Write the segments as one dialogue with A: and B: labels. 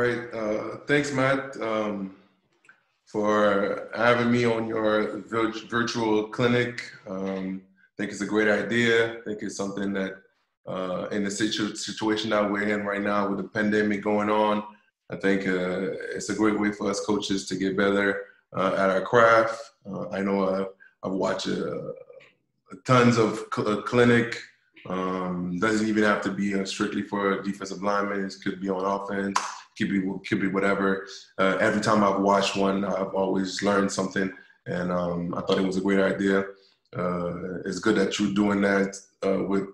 A: right. Thanks, Matt, for having me on your virtual clinic. I think it's a great idea. I think it's something that in the situation that we're in right now with the pandemic going on, I think it's a great way for us coaches to get better at our craft. I know I've watched tons of clinic. Doesn't even have to be strictly for defensive linemen. It could be on offense. Could be whatever. Every time I've watched one, I've always learned something, and I thought it was a great idea. It's good that you're doing that with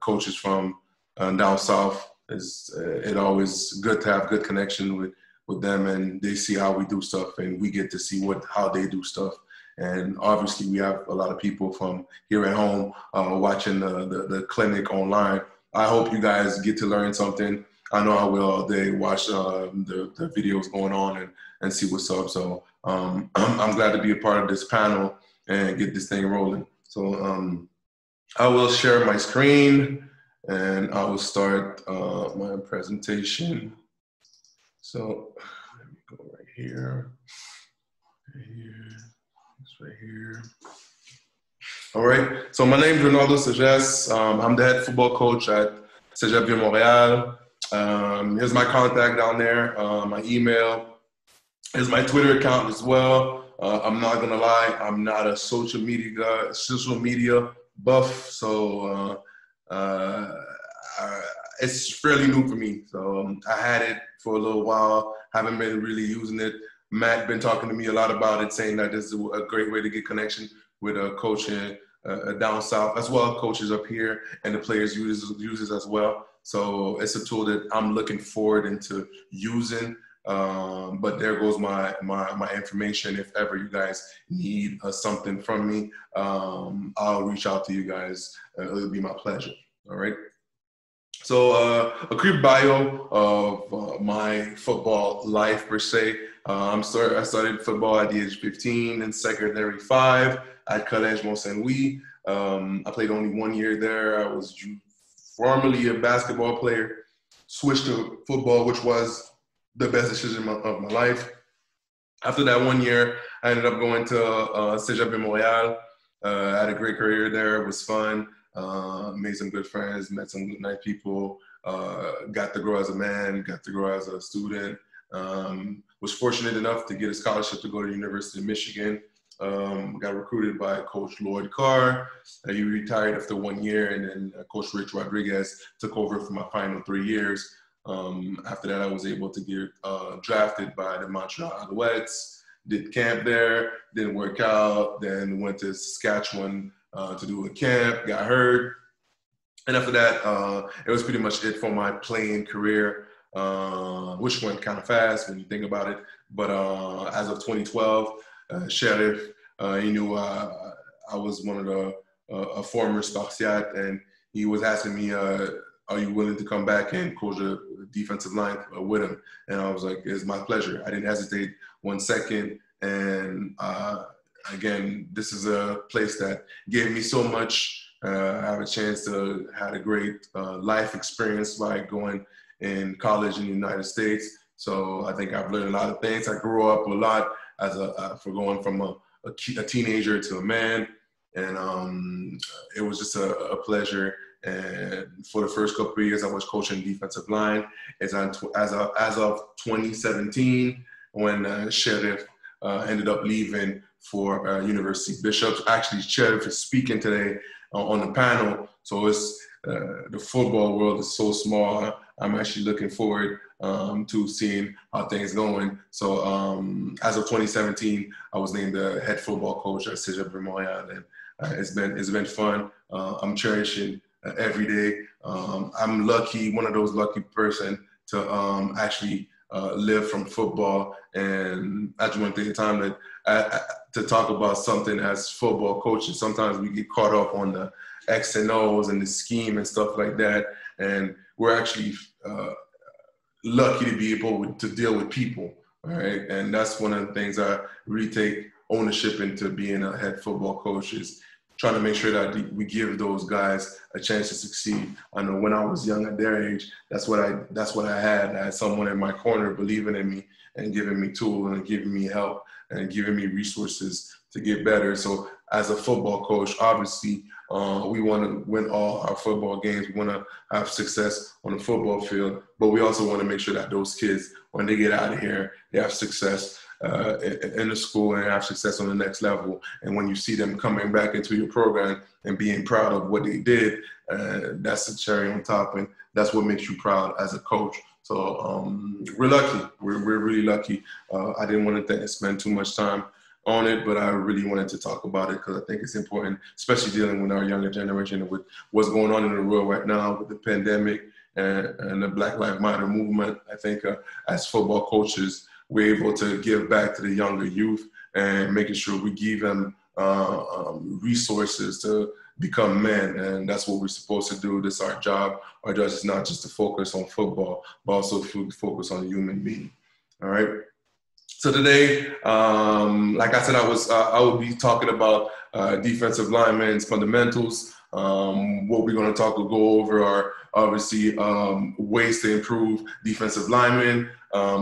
A: coaches from down south. It's always good to have good connection with them, and they see how we do stuff, and we get to see how they do stuff. And obviously, we have a lot of people from here at home watching the clinic online. I hope you guys get to learn something. I know I will all day, watch the videos going on and see what's up. So I'm glad to be a part of this panel and get this thing rolling. So I will share my screen and I will start my presentation. So let me go right here. Right here. All right. So my name is Renaldo Sagesse. I'm the head football coach at Cegep Vieux Montreal. Here's my contact down there, my email. Here's my Twitter account as well. I'm not gonna lie, I'm not a social media buff, so it's fairly new for me. So I had it for a little while, haven't been really using it. Matt been talking to me a lot about it, saying that this is a great way to get connection with a coach down south, as well as coaches up here, and the players uses as well. So it's a tool that I'm looking forward into using. But there goes my information. If ever you guys need something from me, I'll reach out to you guys. It'll be my pleasure. All right. So a quick bio of my football life per se. I started football at the age of 15 and secondary 5 at Collège Mont-Saint-Louis. I played only 1 year there. I was formerly a basketball player, switched to football, which was the best decision of my life. After that 1 year, I ended up going to Cegep in Montreal. I had a great career there. It was fun. Made some good friends, met some good nice people, got to grow as a man, got to grow as a student. Was fortunate enough to get a scholarship to go to the University of Michigan. Got recruited by Coach Lloyd Carr. He retired after 1 year, and then Coach Rich Rodriguez took over for my final 3 years. After that, I was able to get drafted by the Montreal Alouettes, did camp there, didn't work out, then went to Saskatchewan to do a camp, got hurt. And after that, it was pretty much it for my playing career, which went kind of fast when you think about it. But as of 2012, Sheriff, he knew I was one of the former Spartiate, and he was asking me, are you willing to come back and coach the defensive line with him? And I was like, it's my pleasure. I didn't hesitate 1 second. And again, this is a place that gave me so much. I have a chance to have a great life experience by going in college in the United States. So I think I've learned a lot of things. I grew up a lot for going from a teenager to a man. And it was just a pleasure. And for the first couple of years, I was coaching defensive line. As of 2017, when Sheriff ended up leaving for University of Bishops. Actually, Sheriff is speaking today on the panel. So it's the football world is so small. I'm actually looking forward to seeing how things going. So as of 2017, I was named the head football coach at Cegep Vieux Montreal, and it's been fun. I'm cherishing every day. I'm lucky, one of those lucky person to actually live from football. And I just want to take the time to talk about something as football coaches. Sometimes we get caught up on the X and O's and the scheme and stuff like that. And we're actually lucky to be able to deal with people, all right? And that's one of the things I really take ownership into being a head football coach, is trying to make sure that we give those guys a chance to succeed. I know when I was young at their age, that's what I had. I had someone in my corner believing in me and giving me tools and giving me help and giving me resources to get better. So as a football coach, obviously, we want to win all our football games. We want to have success on the football field, but we also want to make sure that those kids, when they get out of here, they have success in the school and have success on the next level. And when you see them coming back into your program and being proud of what they did, that's the cherry on top, and that's what makes you proud as a coach. So we're lucky. We're really lucky. I didn't want to spend too much time on it, but I really wanted to talk about it because I think it's important, especially dealing with our younger generation and with what's going on in the world right now with the pandemic and the Black Lives Matter movement. I think as football coaches, we're able to give back to the younger youth and making sure we give them resources to become men, and that's what we're supposed to do. This is our job. Our job is not just to focus on football, but also to focus on the human being. All right. So today, like I said, I will be talking about defensive linemen's fundamentals. What we're going to go over are obviously ways to improve defensive linemen,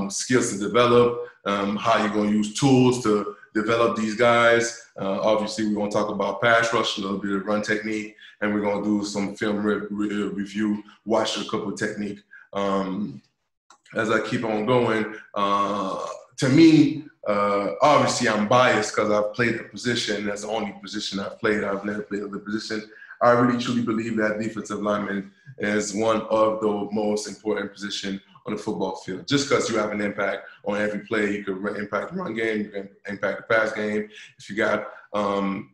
A: skills to develop, how you're going to use tools to develop these guys. Obviously, we're going to talk about pass rush, a little bit of run technique, and we're going to do some film review, watch a couple of technique. As I keep on going, to me, obviously I'm biased because I've played the position. That's the only position I've played. I've never played other position. I really truly believe that defensive lineman is one of the most important positions on the football field. Just because you have an impact on every play, you can impact the run game, you can impact the pass game. If you got,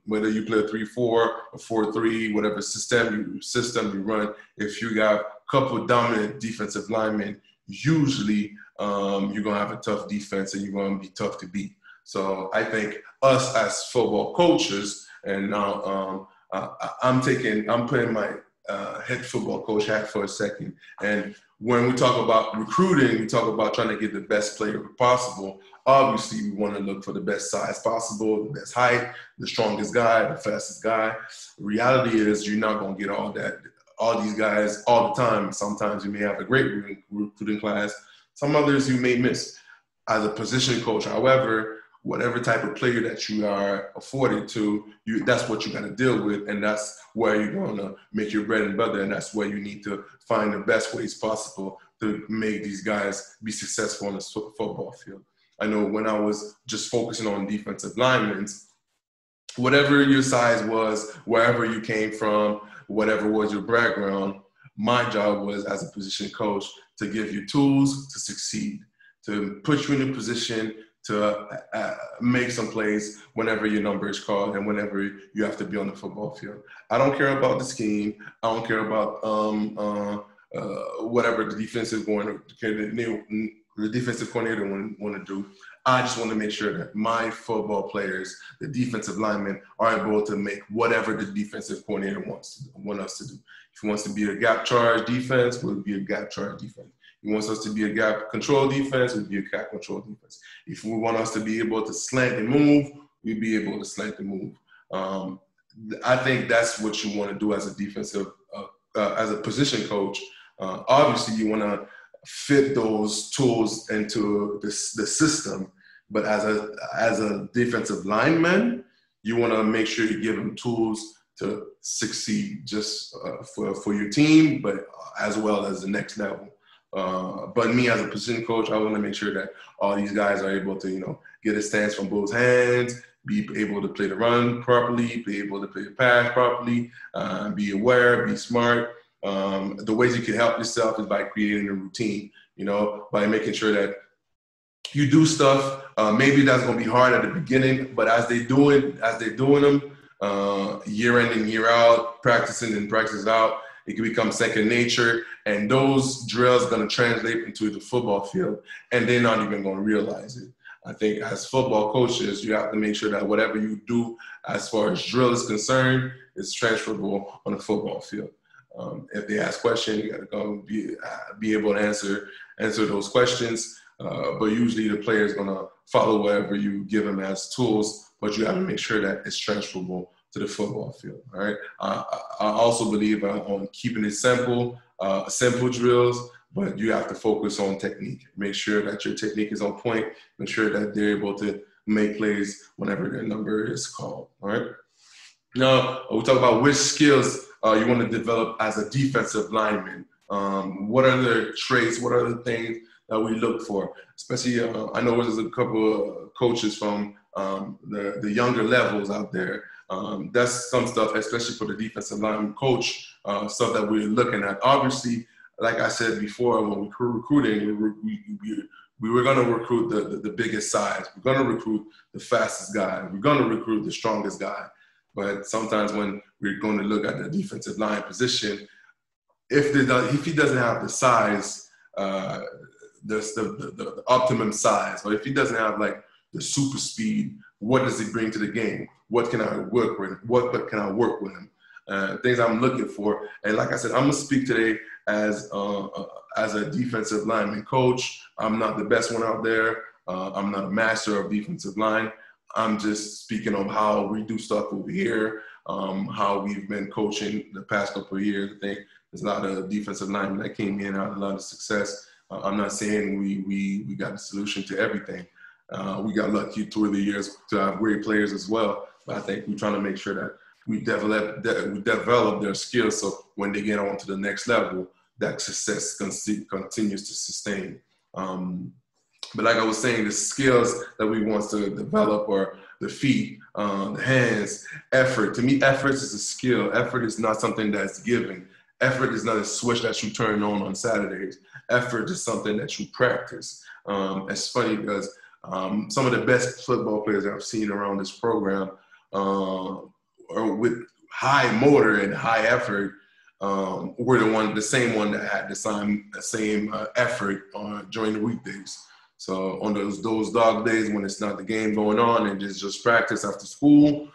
A: whether you play a 3-4 or 4-3, whatever system you run, if you got a couple dominant defensive linemen, usually you're going to have a tough defense and you're going to be tough to beat. So I think us as football coaches, and now I'm putting my head football coach hat for a second. And when we talk about recruiting, we talk about trying to get the best player possible. Obviously, we want to look for the best size possible, the best height, the strongest guy, the fastest guy. The reality is you're not going to get all these guys all the time. Sometimes you may have a great recruiting class. Some others you may miss. As a position coach, however, whatever type of player that you are afforded to, that's what you got to deal with, and that's where you're going to make your bread and butter, and that's where you need to find the best ways possible to make these guys be successful on the football field. I know when I was just focusing on defensive linemen, whatever your size was, wherever you came from, whatever was your background, my job was as a position coach to give you tools to succeed, to put you in a position to make some plays whenever your number is called and whenever you have to be on the football field. I don't care about the scheme. I don't care about whatever the defensive coordinator want to do. I just want to make sure that my football players, the defensive linemen, are able to make whatever the defensive coordinator want us to do. If he wants to be a gap charge defense, we'll be a gap charge defense. He wants us to be a gap control defense, we'll be a gap control defense. If we want us to be able to slant and move, we'll be able to slant and move. I think that's what you want to do as a defensive, as a position coach. Obviously, you want to fit those tools into the system, but as a defensive lineman, you want to make sure you give them tools to succeed just for your team, but as well as the next level. But me as a position coach, I want to make sure that all these guys are able to, get a stance from both hands, be able to play the run properly, be able to play the pass properly, be aware, be smart. The ways you can help yourself is by creating a routine, by making sure that you do stuff. Maybe that's going to be hard at the beginning, but as they're doing them, year in and year out, practicing and practice out, it can become second nature, and those drills are going to translate into the football field, and they're not even going to realize it. I think as football coaches, you have to make sure that whatever you do as far as drill is concerned is transferable on the football field. If they ask questions, you got to go be able to answer those questions. But usually the player is going to follow whatever you give them as tools, but you have to make sure that it's transferable to the football field. All right. I also believe on keeping it simple, simple drills, but you have to focus on technique. Make sure that your technique is on point. Make sure that they're able to make plays whenever their number is called. All right. Now, we talk about which skills you want to develop as a defensive lineman. What are the traits? What are the things that we look for? Especially, I know there's a couple of coaches from the younger levels out there. That's some stuff, especially for the defensive lineman coach, stuff that we're looking at. Obviously, like I said before, when we were recruiting, we were going to recruit the biggest size. We're going to recruit the fastest guy. We're going to recruit the strongest guy. But sometimes when we're going to look at the defensive line position, if he doesn't have the size, the optimum size, or if he doesn't have like the super speed, what does he bring to the game? What can I work with? What can I work with him? Things I'm looking for. And like I said, I'm gonna speak today as a defensive lineman coach. I'm not the best one out there. I'm not a master of defensive line. I'm just speaking of how we do stuff over here, how we've been coaching the past couple of years. I think there's a lot of defensive linemen that came in, had a lot of success. I'm not saying we got a solution to everything. We got lucky through the years to have great players as well. But I think we're trying to make sure that we develop their skills so when they get on to the next level, that success continues to sustain. But like I was saying, the skills that we want to develop are the feet, the hands, effort. To me, effort is a skill. Effort is not something that's given. Effort is not a switch that you turn on Saturdays. Effort is something that you practice. It's funny because some of the best football players I've seen around this program are with high motor and high effort were the same one that had the same effort during the weekdays. So on those dog days when it's not the game going on and just practice after school,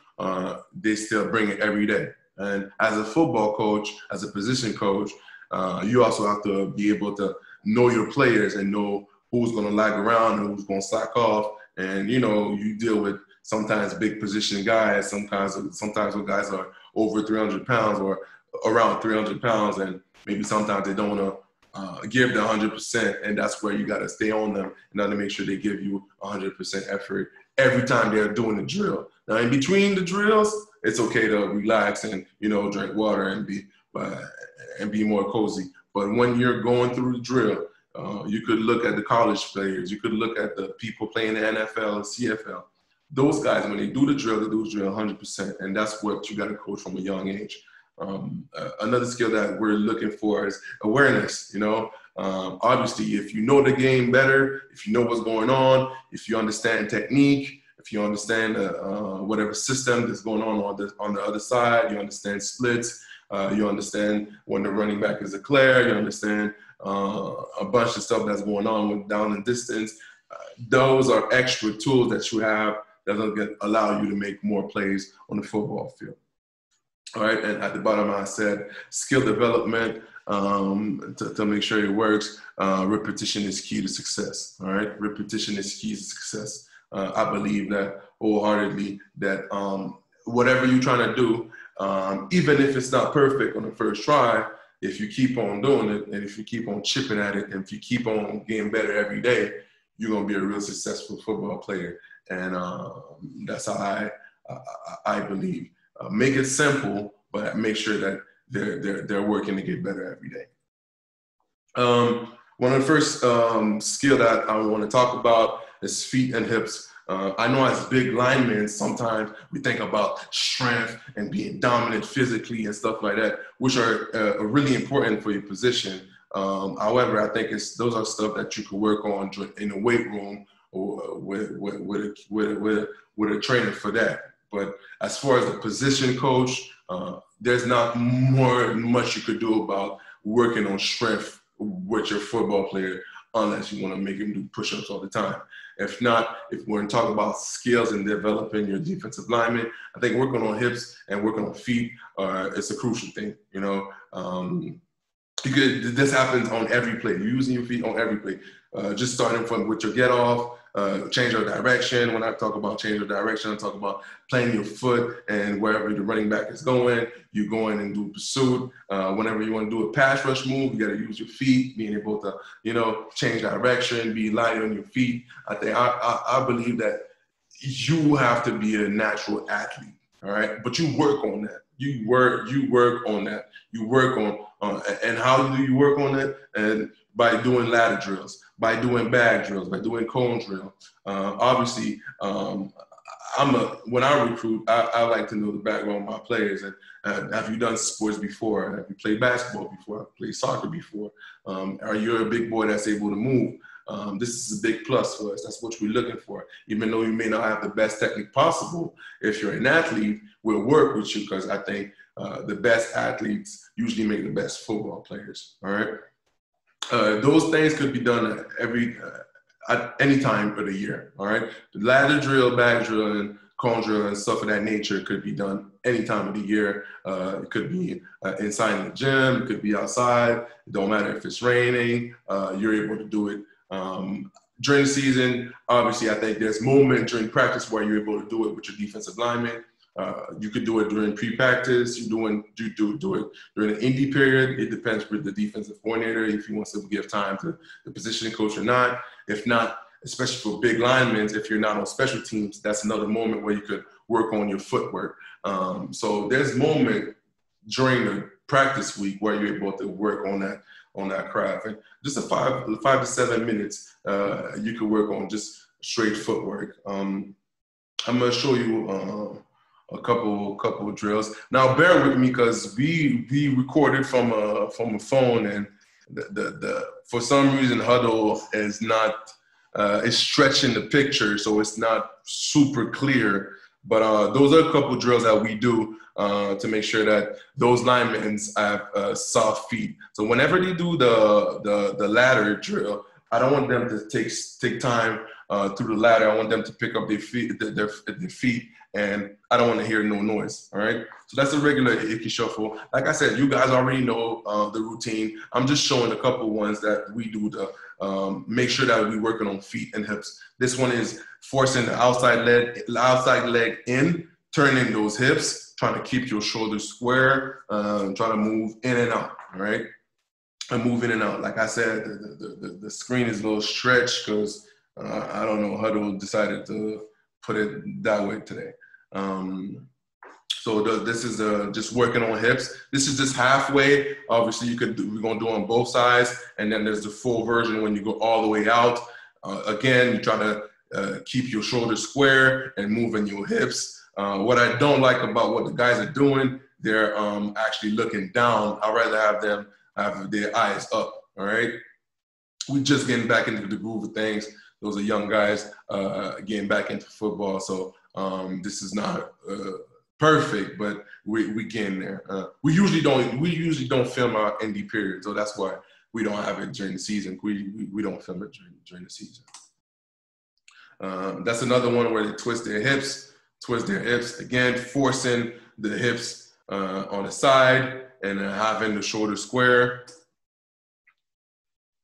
A: they still bring it every day. And as a football coach, as a position coach, you also have to be able to know your players and know who's going to lag around and who's going to slack off. And, you deal with sometimes big position guys, sometimes when guys are over 300 pounds or around 300 pounds, and maybe sometimes they don't want to give the 100%, and that's where you got to stay on them in order to make sure they give you 100% effort every time they're doing the drill. Now, in between the drills, it's okay to relax and drink water and be more cozy. But when you're going through the drill, you could look at the college players, you could look at the people playing the NFL and CFL. Those guys, when they do the drill 100%, and that's what you got to coach from a young age. Another skill that we're looking for is awareness. Obviously, if you know the game better, if you know what's going on, if you understand technique, if you understand whatever system that's going on the other side, you understand splits, you understand when the running back is declared, you understand a bunch of stuff that's going on with down and distance. Those are extra tools that you have that will allow you to make more plays on the football field. All right, and at the bottom I said skill development to make sure it works. Repetition is key to success. All right, repetition is key to success. I believe that wholeheartedly that whatever you're trying to do, even if it's not perfect on the first try, if you keep on doing it and if you keep on chipping at it and if you keep on getting better every day, you're gonna be a real successful football player. And that's how I believe. Make it simple, but make sure that they're working to get better every day. One of the first skill that I want to talk about is feet and hips. I know as big linemen, sometimes we think about strength and being dominant physically and stuff like that, which are really important for your position. However, I think those are stuff that you can work on in the weight room or with a trainer for that. But as far as the position coach, there's not much you could do about working on strength with your football player unless you want to make him do push-ups all the time. If not, if we're going to talk about skills and developing your defensive lineman, I think working on hips and working on feet is a crucial thing. This happens on every play. You're using your feet on every play. Just starting from with your get off, change of direction. When I talk about change of direction, I talk about playing your foot, and wherever the running back is going, you go in and do pursuit. Whenever you want to do a pass rush move, you got to use your feet, being able to, you know, change direction, be light on your feet. I think I believe that you have to be a natural athlete, all right? But you work on that. You work on that. You work on and how do you work on it? And by doing ladder drills, by doing bag drills, by doing cone drill. Obviously, when I recruit, I like to know the background of my players. And have you done sports before? Have you played basketball before? Have you played soccer before? Are you a big boy that's able to move? This is a big plus for us. That's what we're looking for. Even though you may not have the best technique possible, if you're an athlete, we'll work with you, because I think the best athletes usually make the best football players, all right? Those things could be done at any time of the year, all right? The ladder drill, bag drill, and cone drill and stuff of that nature could be done any time of the year. It could be inside the gym, it could be outside. It don't matter if it's raining, you're able to do it. During the season, obviously, I think there's moments during practice where you're able to do it with your defensive lineman. You could do it during pre-practice. You do it during the indie period. It depends with the defensive coordinator if he wants to give time to the positioning coach or not. If not, especially for big linemen, if you're not on special teams, that's another moment where you could work on your footwork. So there's moment during the practice week where you're able to work on that craft. And just a 5 to 7 minutes, you could work on just straight footwork. I'm gonna show you a couple of drills. Now bear with me, because we recorded from a phone, and the for some reason Huddle is not is stretching the picture, so it's not super clear. But those are a couple of drills that we do to make sure that those linemen have soft feet. So whenever they do the ladder drill, I don't want them to take time through the ladder. I want them to pick up their feet, and I don't want to hear no noise, all right? So that's a regular Icky shuffle. Like I said, you guys already know the routine. I'm just showing a couple ones that we do to make sure that we're working on feet and hips. This one is forcing the outside leg in, turning those hips, trying to keep your shoulders square, trying to move in and out, all right? And move in and out. Like I said, the screen is a little stretched because I don't know, Huddle decided to put it that way today. So this is just working on hips. This is just halfway. Obviously, we're gonna do on both sides, and then there's the full version when you go all the way out. Again, you try to keep your shoulders square and moving your hips. What I don't like about what the guys are doing, they're actually looking down. I'd rather have them have their eyes up, all right? We're just getting back into the groove of things. Those are young guys getting back into football. So this is not perfect, but we getting there. We usually don't film our indie period, so that's why we don't have it during the season. We don't film it during the season. That's another one where they twist their hips. Again, forcing the hips on the side and having the shoulder square.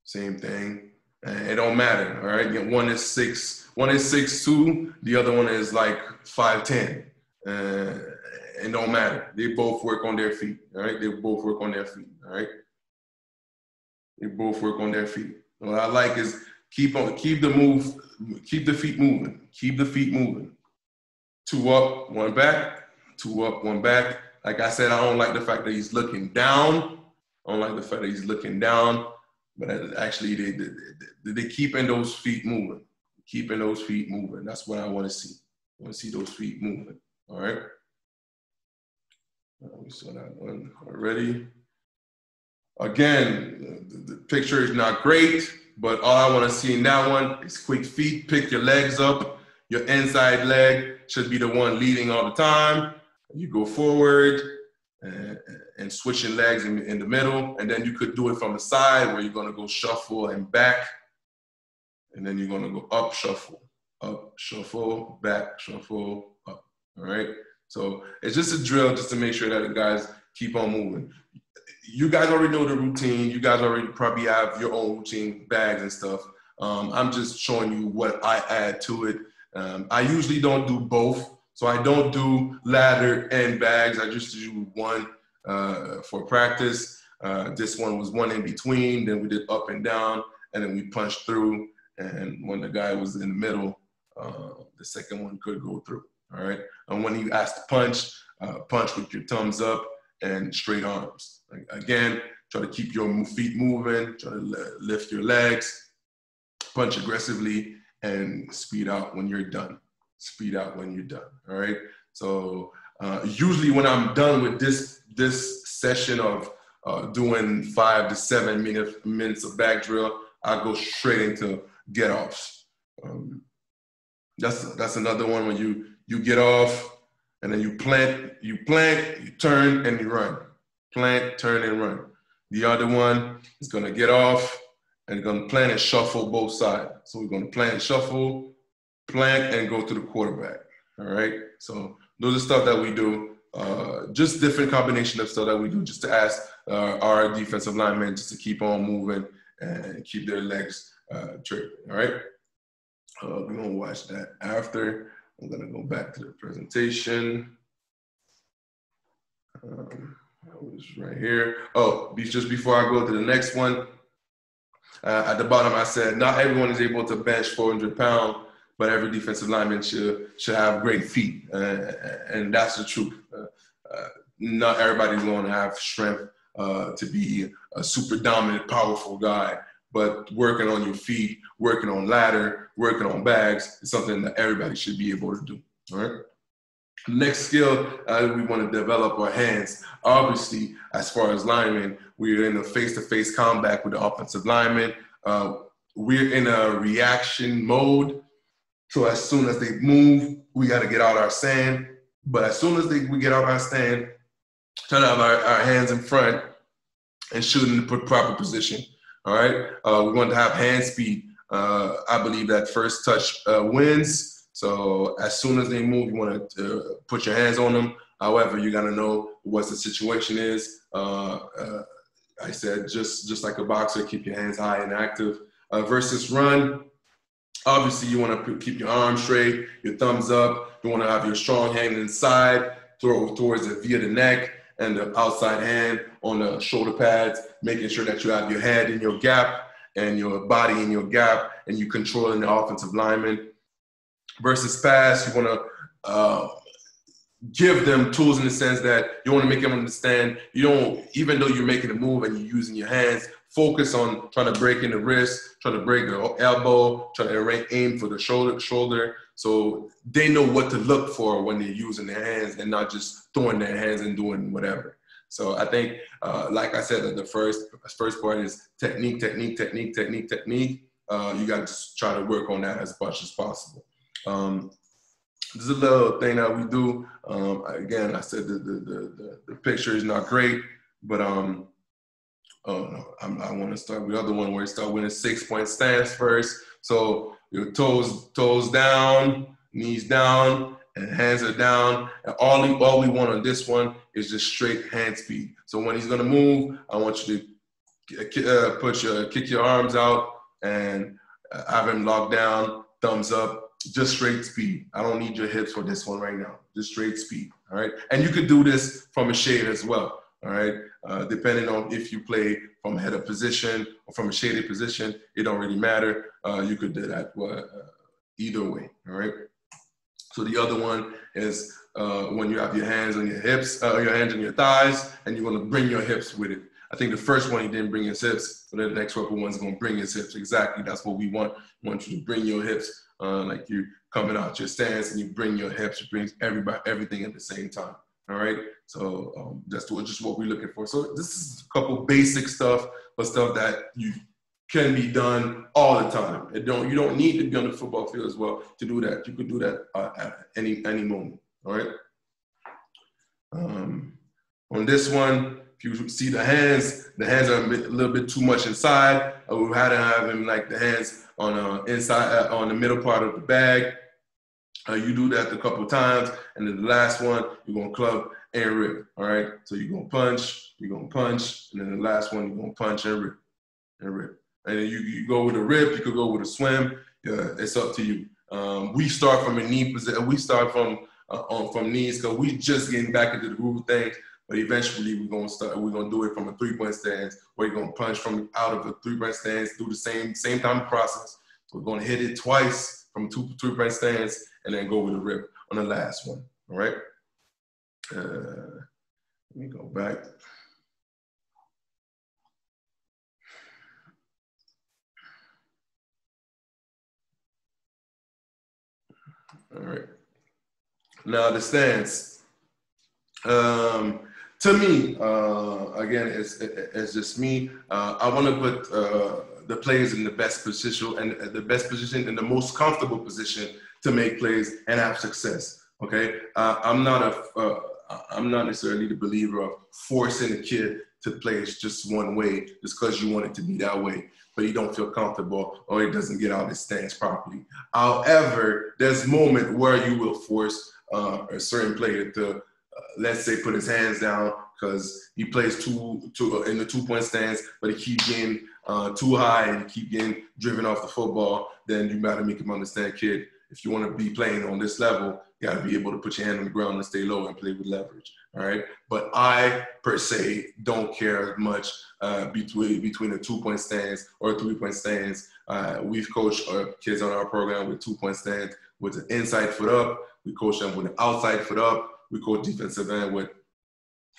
A: Same thing. It don't matter, all right? One is 6'2", the other one is like 5'10". It don't matter. They both work on their feet, all right? They both work on their feet, all right? They both work on their feet. What I like is keep the feet moving. Keep the feet moving. 2 up, 1 back. 2 up, 1 back. Like I said, I don't like the fact that he's looking down. But actually, they keeping those feet moving. That's what I want to see. I want to see those feet moving. All right. We saw that one already. Again, the picture is not great, but all I want to see in that one is quick feet. Pick your legs up. Your inside leg should be the one leading all the time. You go forward and switching legs in the middle. And then you could do it from the side where you're going to go shuffle and back. And then you're going to go up, shuffle, back, shuffle, up. All right. So it's just a drill just to make sure that the guys keep on moving. You guys already know the routine. You guys already probably have your own routine, bags and stuff. I'm just showing you what I add to it. I usually don't do both. So I don't do ladder and bags. I just do one for practice. This one was one in between. Then we did up and down, and then we punched through. And when the guy was in the middle, the second one could go through. All right. And when you ask to punch, punch with your thumbs up and straight arms. Again, try to keep your feet moving. Try to lift your legs. Punch aggressively and speed out when you're done. Speed out when you're done. All right. So usually when I'm done with this session of doing 5 to 7 minutes of back drill, I go straight into get offs. That's another one when you get off and then you plant, you turn and you run. Plant, turn and run. The other one is gonna get off and gonna plant and shuffle both sides. So we're gonna plant and shuffle, plant and go to the quarterback. All right. So those are stuff that we do. Just different combination of stuff that we do just to ask our defensive linemen just to keep on moving and keep their legs tripping. All right. We're gonna watch that after. I'm gonna go back to the presentation. I was right here. Oh, just before I go to the next one, at the bottom I said not everyone is able to bench 400 pounds, but every defensive lineman should have great feet, and that's the truth. Not everybody's going to have strength to be a super dominant, powerful guy, but working on your feet, working on ladder, working on bags is something that everybody should be able to do. All right. Next skill we want to develop our hands. Obviously, as far as linemen, we're in a face-to-face combat with the offensive lineman. We're in a reaction mode. So as soon as they move, we got to get out our stand. But as soon as we get out our stand, try to have our hands in front and shoot in the proper position. All right. We want to have hand speed. I believe that first touch wins. So as soon as they move, you want to put your hands on them. However, you got to know what the situation is. I said just like a boxer, keep your hands high and active. Versus run, obviously you want to keep your arms straight, your thumbs up. You want to have your strong hand inside, throw towards it via the neck, and the outside hand on the shoulder pads, making sure that you have your head in your gap and your body in your gap, and you controlling the offensive lineman. Versus pass, you want to give them tools in the sense that you want to make them understand you don't, even though you're making a move and you're using your hands, focus on trying to break in the wrist, try to break the elbow, try to aim for the shoulder. So they know what to look for when they're using their hands and not just throwing their hands and doing whatever. So I think, like I said, that the first part is technique. You got to just try to work on that as much as possible. There's a little thing that we do. Again, I said the picture is not great, but I want to start with the other one where you start with a 6-point stance first. So your toes down, knees down, and hands are down. And all we want on this one is just straight hand speed. So when he's gonna move, I want you to kick your arms out and have him locked down, thumbs up. Just straight speed. I don't need your hips for this one right now. Just straight speed, all right? And you could do this from a shade as well, all right? Depending on if you play from a head-up position or from a shaded position, it don't really matter. You could do that either way, all right? So the other one is when you have your hands on your hips, your hands on your thighs, and you want to bring your hips with it. I think the first one, he didn't bring his hips, but the next one's going to bring his hips. Exactly, that's what we want. We want you to bring your hips. Like you're coming out your stance and you bring your hips, you bring everything at the same time. All right. So that's just what we're looking for. So this is a couple basic stuff, but stuff that you can be done all the time. You don't need to be on the football field as well to do that. You could do that at any moment. All right. On this one, if you see the hands are a little bit too much inside. We had to have him like the hands on inside on the middle part of the bag. You do that a couple of times, and then the last one you're gonna club and rip. All right, so you're gonna punch, and then the last one you're gonna punch and rip, And you go with a rip, you could go with a swim. It's up to you. We start from a knee position. We start from knees because we just getting back into the groove of things. But eventually we're gonna do it from a 3-point stance, where you're gonna punch from out of a 3-point stance, do the same time process. So we're gonna hit it twice from 3-point stance, and then go with a rip on the last one. All right. Let me go back. All right. Now the stance. To me, again, it's just me. I want to put the players in the best position and the most comfortable position to make plays and have success. Okay, I'm not necessarily the believer of forcing a kid to play just one way just because you want it to be that way, but you don't feel comfortable or it doesn't get out of stance properly. However, there's a moment where you will force a certain player to, let's say, put his hands down because he plays in the 2-point stance, but he keeps getting too high and he keep getting driven off the football. Then you got to make him understand, kid, if you want to be playing on this level, you got to be able to put your hand on the ground and stay low and play with leverage. All right. But I, per se, don't care as much between a 2-point stance or a 3-point stance. We've coached our kids on our program with 2-point stance with an inside foot up. We coach them with an outside foot up. We coach defensive end with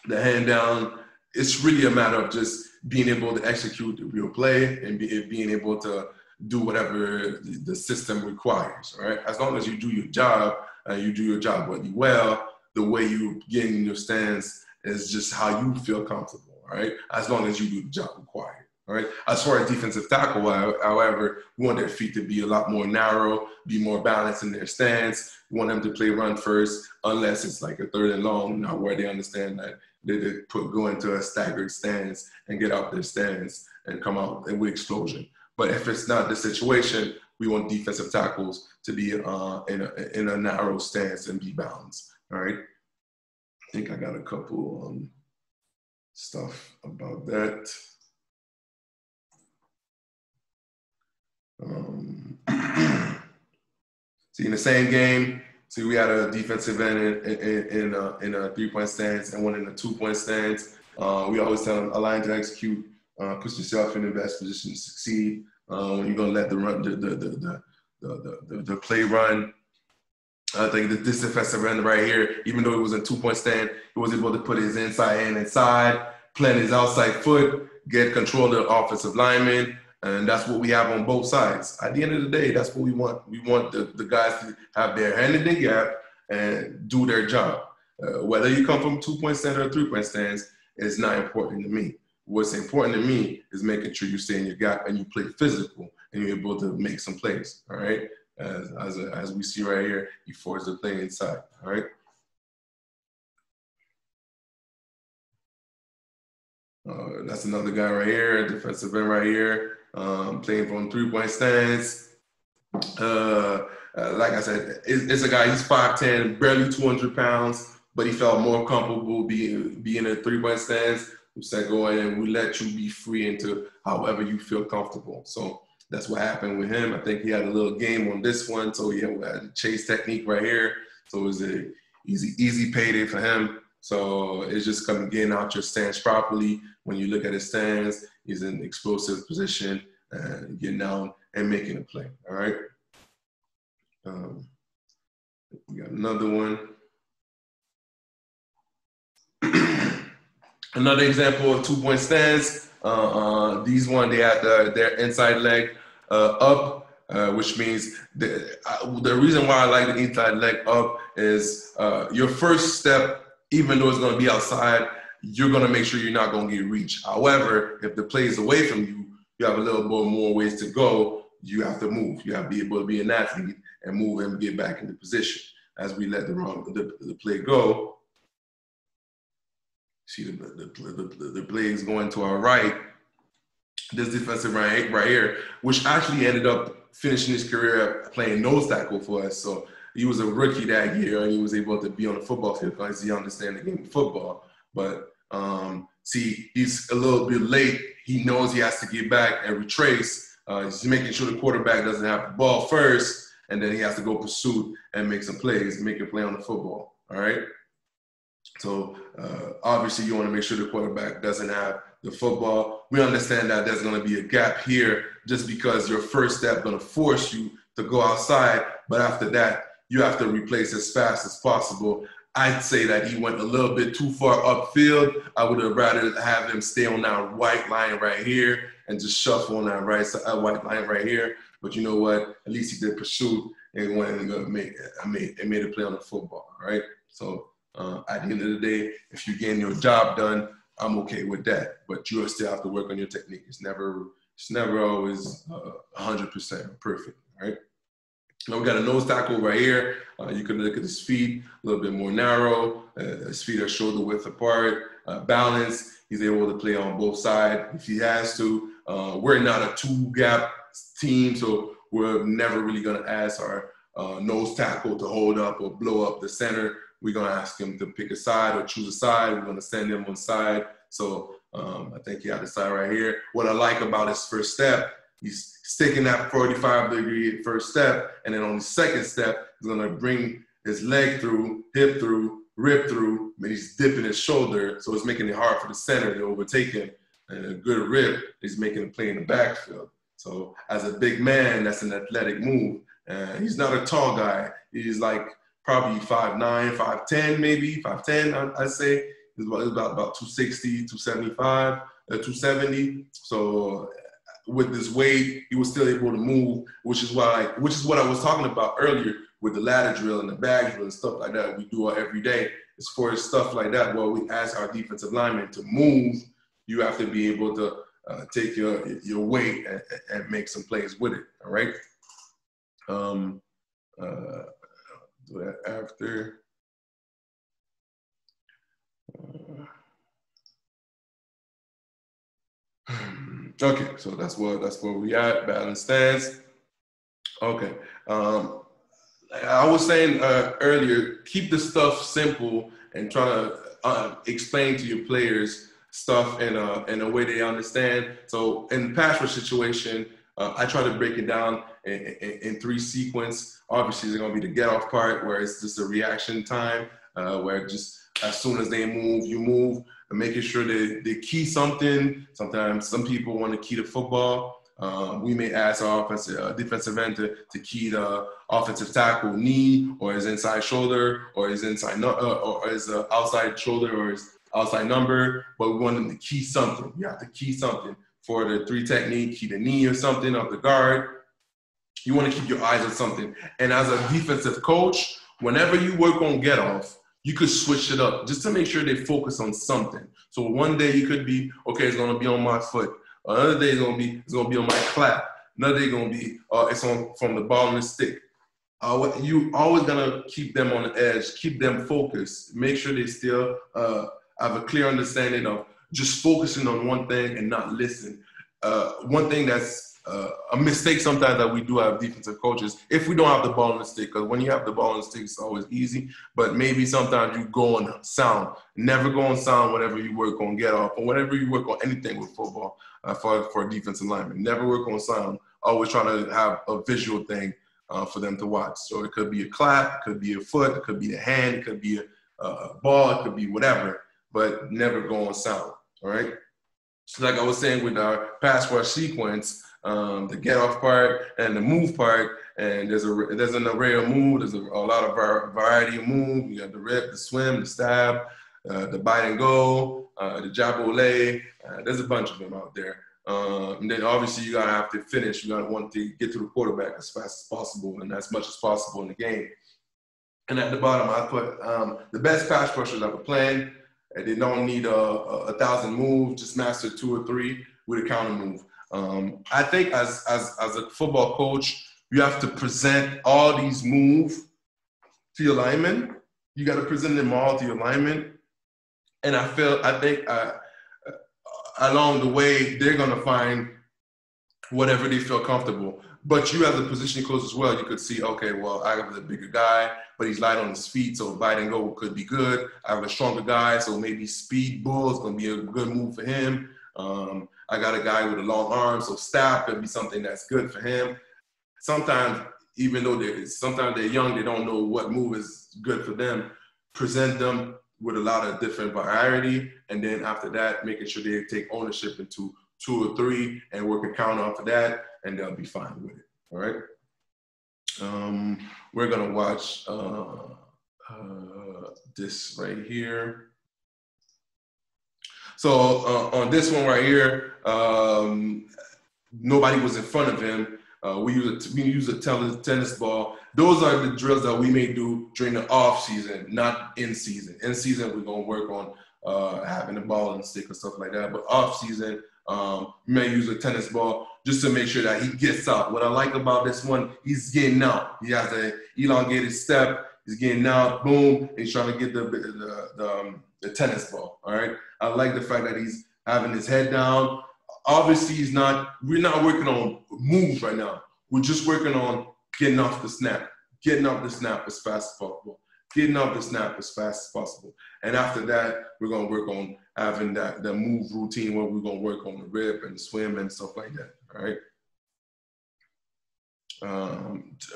A: the hand down. It's really a matter of just being able to execute the real play and being able to do whatever the system requires, all right? As long as you do your job and you do your job really well, the way you get in your stance is just how you feel comfortable, all right? As long as you do the job required, all right? As far as defensive tackle, however, we want their feet to be a lot more narrow, be more balanced in their stance. We want them to play run first, unless it's like a 3rd and long, now where they understand that they go into a staggered stance and get out their stance and come out with explosion. But if it's not the situation, we want defensive tackles to be in a narrow stance and be balanced. All right. I think I got a couple stuff about that. See, in the same game, see, we had a defensive end in a 3-point stance and one in a 2-point stance. We always tell them, align to execute. Put yourself in the best position to succeed. You're gonna let the play run. I think that this defensive end right here, even though it was a 2-point stand, he was able to put his inside hand inside, plant his outside foot, get control of the offensive lineman, and that's what we have on both sides. At the end of the day, that's what we want. We want the guys to have their hand in the gap and do their job. Whether you come from 2-point stand or a 3-point stance is not important to me. What's important to me is making sure you stay in your gap and you play physical and you're able to make some plays, all right? As we see right here, he forced the play inside, all right? That's another guy right here, defensive end right here, playing from 3-point stance. Like I said, it's a guy, he's 5'10", barely 200 pounds, but he felt more comfortable being in a 3-point stance. We said, go ahead and we let you be free into however you feel comfortable. So that's what happened with him. I think he had a little game on this one. So he had a chase technique right here. So it was a easy payday for him. So it's just getting out your stance properly. When you look at his stance, he's in explosive position and getting down and making a play, all right? We got another one. Another example of 2-point stance. These one, they had their inside leg up, which means the reason why I like the inside leg up is your first step, even though it's going to be outside, you're going to make sure you're not going to get reached. However, if the play is away from you, you have a little bit more ways to go. You have to move. You have to be able to be an athlete and move and get back into position. As we let the play go, see the play is going to our right. This defensive right here, which actually ended up finishing his career playing nose tackle for us. So he was a rookie that year, and he was able to be on the football field because he understands the game of football. But see, he's a little bit late. he knows he has to get back and retrace. He's making sure the quarterback doesn't have the ball first, and then he has to go pursue and make some plays, make a play on the football, all right? So obviously you want to make sure the quarterback doesn't have the football. We understand that there's going to be a gap here just because your first step is going to force you to go outside, but after that, you have to replace as fast as possible. I'd say that he went a little bit too far upfield. I would have rather have him stay on that white line right here and just shuffle on that white line right here. But you know what? At least he did pursue and went and made a play on the football, right? So at the end of the day, if you're getting your job done, I'm okay with that. But you still have to work on your technique. It's never always 100% perfect, right? Now we got a nose tackle right here. You can look at his feet, a little bit more narrow. His feet are shoulder width apart. Balance, he's able to play on both sides if he has to. We're not a two-gap team, so we're never really going to ask our nose tackle to hold up or blow up the center. We're going to ask him to pick a side or choose a side. We're going to send him on side. So I think he had the side right here. What I like about his first step, he's sticking that 45-degree first step, and then on the second step, he's going to bring his leg through, hip through, rib through, and he's dipping his shoulder, so it's making it hard for the center to overtake him. And a good rib is making him play in the backfield. So as a big man, that's an athletic move. He's not a tall guy. He's like probably 5'9", 5'10", maybe 5'10", I'd say. He's about 260, 275, 270. So with this weight, he was still able to move, which is what I was talking about earlier with the ladder drill and the bag drill and stuff like that. We do every day. As far as stuff like that, well, we ask our defensive linemen to move. You have to be able to take your weight and make some plays with it. All right. Do that after. Okay, so that's where we at. Balance stance. Okay. I was saying earlier, keep the stuff simple and try to explain to your players stuff in a way they understand. So in the pass rush situation, I try to break it down in three sequence. Obviously, there's going to be the get off part where it's just a reaction time, where just as soon as they move, you move, and making sure they key something. Sometimes some people want to key the football. We may ask our defensive end to key the offensive tackle knee or his inside shoulder or his inside or his outside shoulder or his outside number, but we want them to key something. You have to key something. For the three technique, key the knee or something of the guard. You want to keep your eyes on something. And as a defensive coach, whenever you work on get off, you could switch it up just to make sure they focus on something. So one day you could be, okay, it's going to be on my foot. Another day it's going to be on my clap. Another day going to be, it's on from the ball and the stick. You always going to keep them on the edge, keep them focused, make sure they still have a clear understanding of just focusing on one thing and not listen. One thing that's a mistake sometimes that we do have defensive coaches, if we don't have the ball on the stick, because when you have the ball on the stick, it's always easy, but maybe sometimes you go on sound. Never go on sound whenever you work on get off or whenever you work on anything with football for a defensive lineman. Never work on sound. Always trying to have a visual thing for them to watch. So it could be a clap, it could be a foot, it could be a hand, it could be a ball, it could be whatever, but never go on sound. All right. So like I was saying with our pass rush sequence, the get off part and the move part, and there's an array of moves. There's a lot of variety of moves. You got the rip, the swim, the stab, the bite and go, the jabole. There's a bunch of them out there. And then obviously you gotta have to finish. You gotta want to get to the quarterback as fast as possible and as much as possible in the game. And at the bottom, I put the best pass rushers I've played. They don't need 1,000 moves, just master 2 or 3 with a counter move. I think as a football coach, you have to present all these moves to your linemen. You got to present them all to your linemen. And I think along the way, they're going to find whatever they feel comfortable. But you as a position coach as well, you could see, okay, well, I have a bigger guy, but he's light on his feet, so bite and go could be good. I have a stronger guy, so maybe speed bull is going to be a good move for him. I got a guy with a long arm, so staff could be something that's good for him. Sometimes, even though sometimes they're young, they don't know what move is good for them. Present them with a lot of different variety, and then after that, making sure they take ownership into 2 or 3 and work a counter off of that, and they'll be fine with it. All right. We're gonna watch this right here. So on this one right here, nobody was in front of him. We use a tennis ball. Those are the drills that we may do during the off season, not in season. In season, we're gonna work on having a ball and stick and stuff like that. But off season, we may use a tennis ball just to make sure that he gets out. What I like about this one, he's getting out. He has an elongated step. He's getting out, boom. He's trying to get the tennis ball. All right. I like the fact that he's having his head down. Obviously, we're not working on moves right now. We're just working on getting off the snap, getting off the snap as fast as possible, getting off the snap as fast as possible. And after that, we're going to work on having the move routine where we're going to work on the rip and the swim and stuff like that. All right.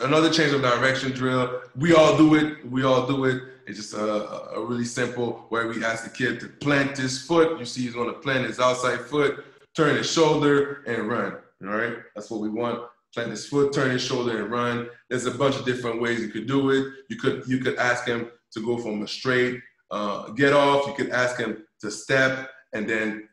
A: Another change of direction drill. We all do it. We all do it. It's just a really simple where we ask the kid to plant his foot. You see he's going to plant his outside foot, turn his shoulder, and run. All right. That's what we want. Plant his foot, turn his shoulder, and run. There's a bunch of different ways you could do it. You could ask him to go from a straight get off. You could ask him to step and then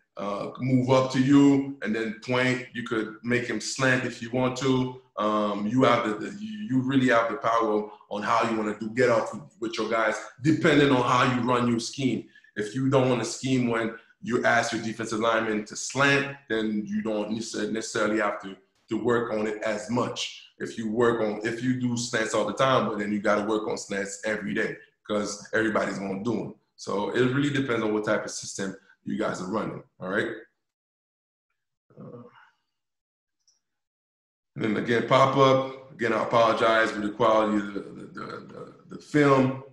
A: move up to you and then point. You could make him slant if you want to. You really have the power on how you want to do get off with your guys, depending on how you run your scheme. If you don't want to scheme when you ask your defensive lineman to slant, then you don't necessarily have to work on it as much. If you do slants all the time, but then you got to work on slants every day because everybody's going to do them. So it really depends on what type of system you guys are running. All right. And then again, pop up. Again, I apologize for the quality of the film.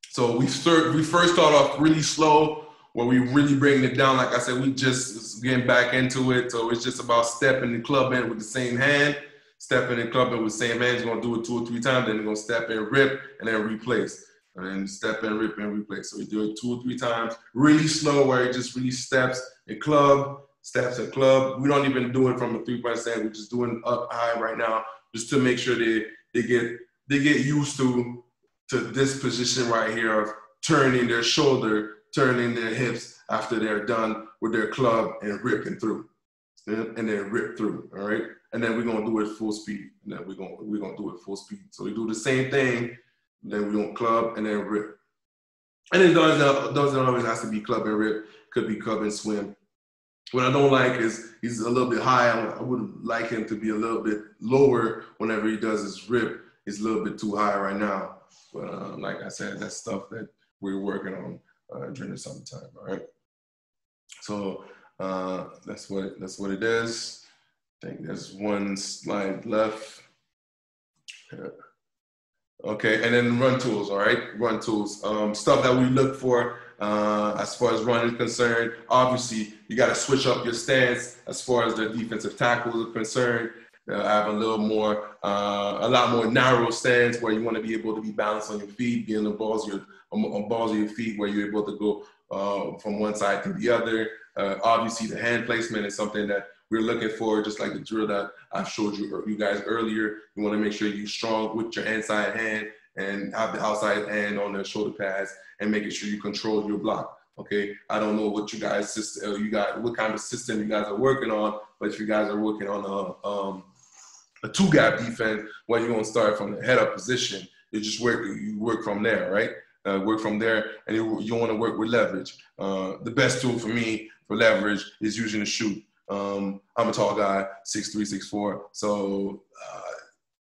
A: So we first start off really slow, where we really bring it down. Like I said, we just getting back into it. So it's just about stepping the club in with the same hand, stepping the club in with the same hand. You're gonna do it 2 or 3 times, then you're gonna step in, rip, and then replace. And then step in, rip, and replace. So we do it 2 or 3 times, really slow, where it just really steps a club, steps a club. We don't even do it from a 3-point stand. We're just doing up high right now, just to make sure they get used to this position right here of turning their shoulder, turning their hips after they're done with their club and ripping through, and then rip through. All right, and then we're gonna do it full speed. And then we're gonna do it full speed. So we do the same thing. Then we're gonna club and then rip. And it doesn't always have to be club and rip. Could be club and swim. What I don't like is he's a little bit high. I would like him to be a little bit lower whenever he does his rip. He's a little bit too high right now. But like I said, that's stuff that we're working on during the summertime. All right. So that's what it is. I think there's one slide left. Okay, and then run tools. All right, run tools. Stuff that we look for as far as running is concerned. Obviously, you got to switch up your stance as far as the defensive tackles are concerned. Have a lot more narrow stance where you want to be able to be balanced on your feet, be on the balls of your feet, where you're able to go from one side to the other. Obviously, the hand placement is something that we're looking for, just like the drill that I showed you guys earlier. You want to make sure you're strong with your inside hand and have the outside hand on the shoulder pads and making sure you control your block. Okay, I don't know what what kind of system you guys are working on, but if you guys are working on a 2-gap defense, where you're gonna start from the head up position, you work from there, right? Work from there, and you want to work with leverage. The best tool for me for leverage is using the shoot. I'm a tall guy, 6'3", 6'4", so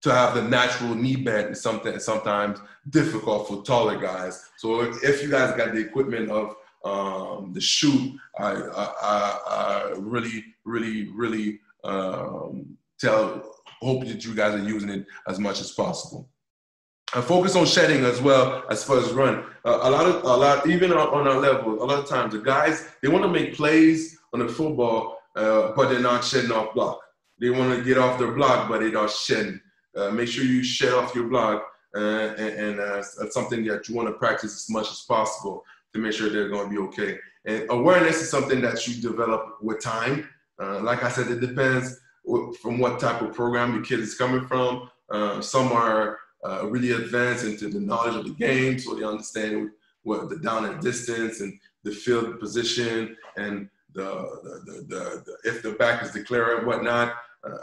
A: to have the natural knee bend is something sometimes difficult for taller guys. So if you guys got the equipment of the shoot, I really hope that you guys are using it as much as possible. And focus on shedding as well as far as run. A lot, even on our level, a lot of times the guys, they want to make plays on the football but they're not shedding off block. They want to get off their block, but they're not shedding. Make sure you shed off your block, and that's something that you want to practice as much as possible to make sure they're going to be okay. And awareness is something that you develop with time. Like I said, it depends from what type of program your kid is coming from. Some are really advanced into the knowledge of the game, so they understand what the down and distance and the field position and if the back is declared and whatnot.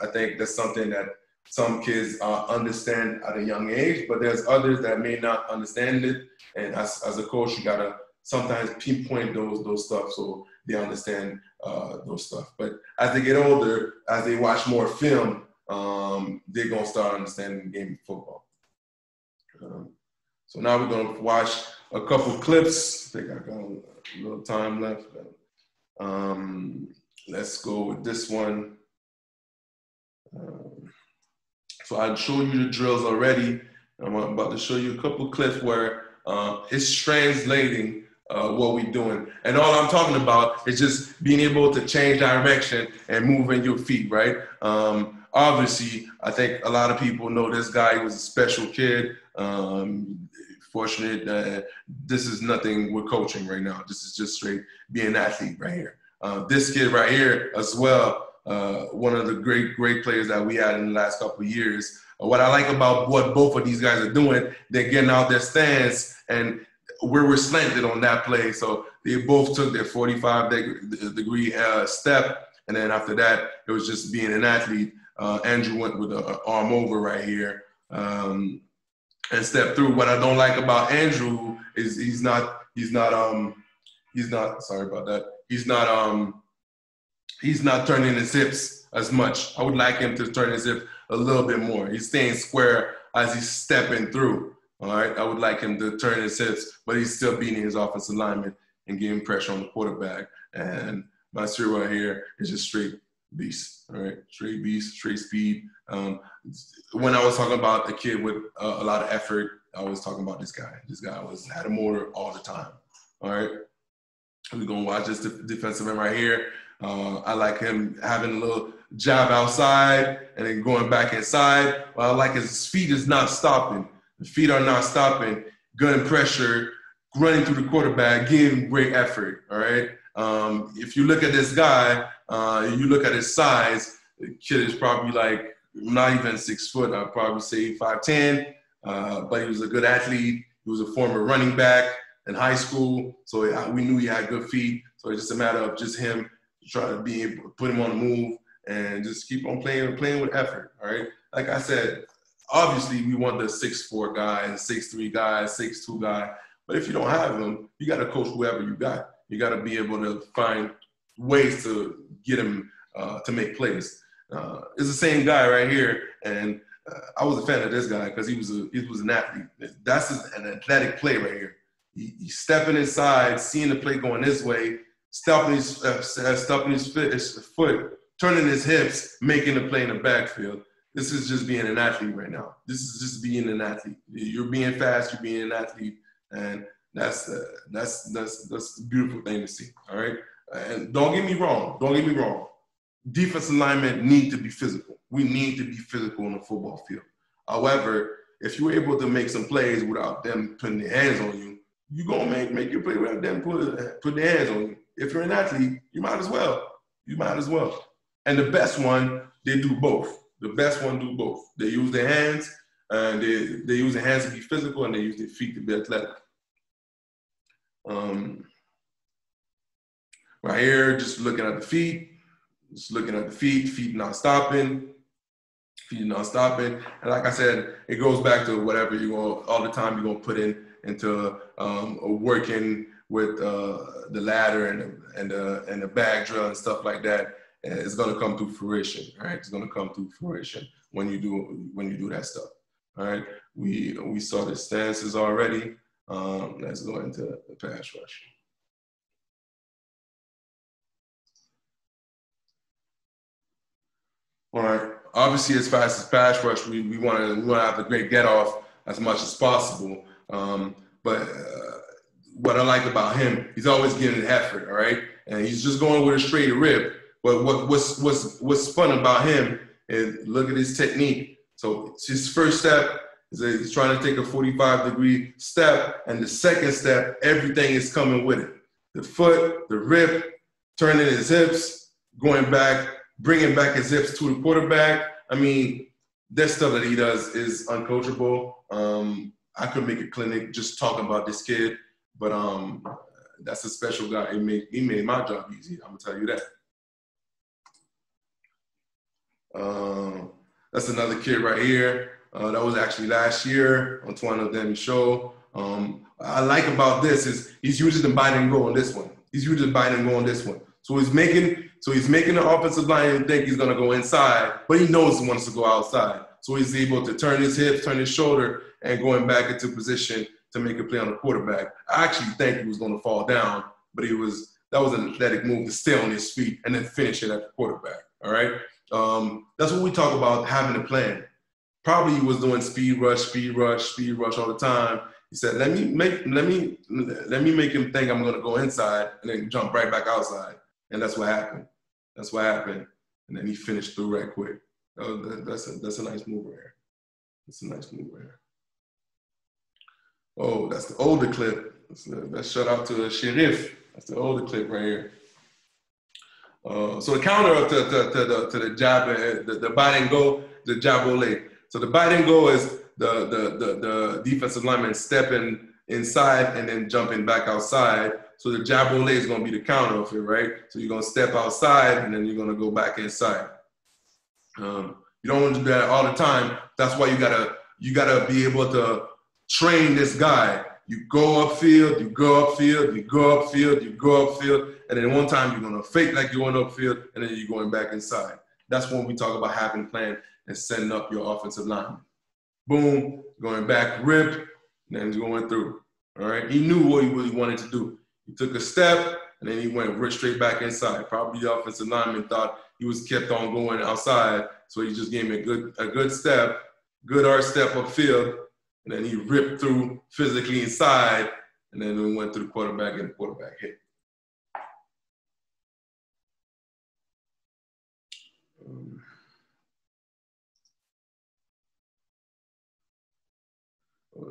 A: I think that's something that some kids understand at a young age, but there's others that may not understand it. And as a coach, you gotta sometimes pinpoint those stuff so they understand those stuff. But as they get older, as they watch more film, they're gonna start understanding the game of football. So now we're gonna watch a couple clips. I think I got a little time left. Let's go with this one. So I showed you the drills already. I'm about to show you a couple clips where it's translating what we're doing. And all I'm talking about is just being able to change direction and moving your feet, right? Obviously, I think a lot of people know this guy was a special kid. Fortunate, this is nothing with coaching right now. This is just straight being an athlete right here. This kid right here as well, one of the great players that we had in the last couple of years. What I like about what both of these guys are doing, they're getting out their stance and where we're slanted on that play. So they both took their 45-degree step. And then after that, it was just being an athlete. Andrew went with an arm over right here and stepped through. What I don't like about Andrew is he's not sorry about that. He's not turning his hips as much. I would like him to turn his hips a little bit more. He's staying square as he's stepping through. All right. I would like him to turn his hips, but he's still beating his offensive lineman and getting pressure on the quarterback. And Mathieu right here is just straight beast. All right. Straight beast, straight speed. When I was talking about a kid with a lot of effort, I was talking about this guy. This guy had a motor all the time. All right. We're going to watch this defensive end right here. I like him having a little jab outside and then going back inside. What I like is his feet is not stopping. The feet are not stopping. Gunning pressure, running through the quarterback, giving great effort, all right? If you look at this guy, you look at his size, the kid is probably like not even 6 foot. I'd probably say 5'10", but he was a good athlete. He was a former running back in high school, so we knew he had good feet. So it's just a matter of just him trying to be able to put him on the move and just keep on playing with effort, all right? Like I said, obviously we want the 6'4" guy, 6'3" guy, 6'2" guy, but if you don't have them, you got to coach whoever you got. You got to be able to find ways to get him to make plays. It's the same guy right here, and I was a fan of this guy because he was an athlete. That's an athletic play right here. He's stepping inside, seeing the play going this way, stopping his foot, turning his hips, making the play in the backfield. This is just being an athlete right now. This is just being an athlete. You're being fast, you're being an athlete, and that's a beautiful thing to see, all right? And don't get me wrong. Defensive linemen need to be physical. We need to be physical on the football field. However, if you're able to make some plays without them putting their hands on you, you're going to make your play without them put their hands on you. If you're an athlete, you might as well. And the best one, they do both. The best one do both. They use their hands, and they use their hands to be physical, and they use their feet to be athletic. Right here, just looking at the feet. Feet not stopping. And like I said, it goes back to whatever all the time you're going to put into working with the ladder and the bag drill and stuff like that. It's going to come to fruition, right? It's going to come to fruition when you do that stuff. All right. We saw the stances already. Let's go into the pass rush. All right. Obviously, as fast as pass rush, we want to have a great get off as much as possible. But what I like about him, he's always giving an effort. All right, and he's just going with a straight rip. But what's fun about him is look at his technique. So his first step is that he's trying to take a 45-degree step, and the second step, everything is coming with it. The foot, the rip, turning his hips, going back, bringing back his hips to the quarterback. I mean, that stuff that he does is uncoachable. I could make a clinic just talking about this kid, but that's a special guy. He made my job easy. I'm gonna tell you that. That's another kid right here. That was actually last year on Antoine Demi show. I like about this is he's using the bite and go on this one. He's using the bite and go on this one. So he's making the offensive line think he's gonna go inside, but he knows he wants to go outside. So he's able to turn his hips, turn his shoulder, and going back into position to make a play on the quarterback. I actually think he was going to fall down, but that was an athletic move to stay on his feet and then finish it at the quarterback. All right, that's what we talk about, having a plan. Probably he was doing speed rush all the time. He said, let me make him think I'm going to go inside and then jump right back outside, and that's what happened. And then he finished through right quick. That's a nice move right here. That's a nice move right here. Oh, that's the older clip. Let's shout out to Sheriff. That's the older clip right here. So the counter up to the jab, the bite and go, the jab ole. So the bite and go is the defensive lineman stepping inside and then jumping back outside. So the jab ole is going to be the counter of it, right? So you're going to step outside and then you're going to go back inside. You don't want to do that all the time. That's why you gotta be able to train this guy. You go upfield, you go upfield, you go upfield, you go upfield, and then one time you're gonna fake like you're going upfield, and then you're going back inside. That's when we talk about having a plan and setting up your offensive line. Boom, going back, rip, and then going through. All right, he knew what he really wanted to do. He took a step, and then he went straight back inside. Probably the offensive lineman thought he was kept on going outside, so he just gave him a good step, good arch step upfield, and then he ripped through physically inside, and then we went to the quarterback, and the quarterback hit.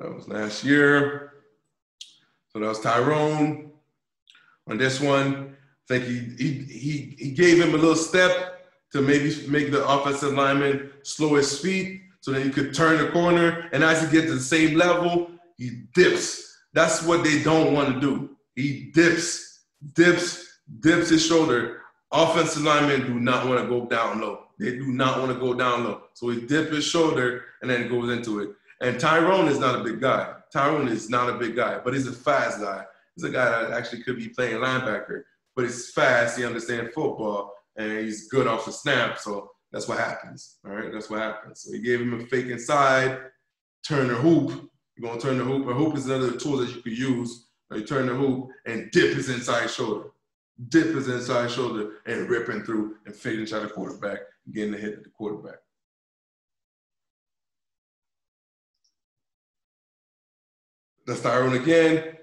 A: That was last year. So that was Tyrone. On this one, I think he gave him a little step to maybe make the offensive lineman slow his feet so that he could turn the corner. And as he gets to the same level, he dips. That's what they don't want to do. He dips his shoulder. Offensive linemen do not want to go down low. They do not want to go down low. So he dips his shoulder and then goes into it. And Tyrone is not a big guy. Tyrone is not a big guy, but he's a fast guy. He's a guy that actually could be playing linebacker, but he's fast, he understands football, and he's good off the snap, so that's what happens, all right? That's what happens. So he gave him a fake inside, turn the hoop. You're going to turn the hoop. A hoop is another tool that you could use. You turn the hoop and dip his inside shoulder. Dip his inside shoulder and ripping through and finish out the quarterback, getting the hit at the quarterback. That's Tyrone again.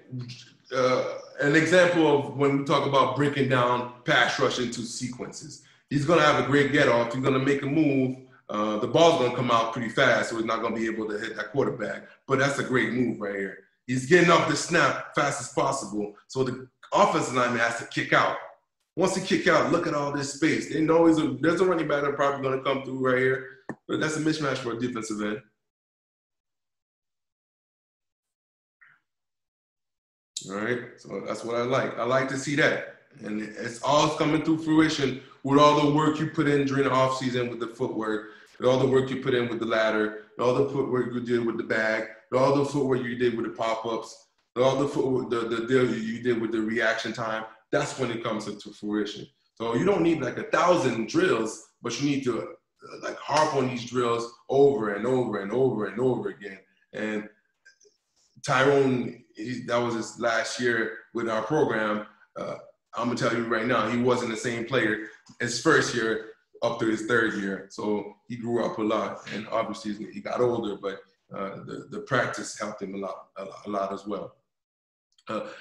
A: An example of when we talk about breaking down pass rush into sequences. He's going to have a great get off. He's going to make a move. The ball's going to come out pretty fast, so he's not going to be able to hit that quarterback. But that's a great move right here. He's getting off the snap fast as possible, so the offensive lineman has to kick out. Once he kick out, look at all this space. They know there's a running back that's probably going to come through right here, but that's a mismatch for a defensive end. All right, so that's what I like. I like to see that. And it's all coming to fruition with all the work you put in during the offseason with the footwork, with all the work you put in with the ladder, with all the footwork you did with the bag, with all the footwork you did with the pop-ups, with all the footwork, the deal you did with the reaction time. That's when it comes to fruition. So you don't need like 1,000 drills, but you need to like harp on these drills over and over and over and over again. And Tyrone, that was his last year with our program. I'm going to tell you right now, he wasn't the same player his first year up to his third year. So he grew up a lot, and obviously he got older, but the practice helped him a lot as well.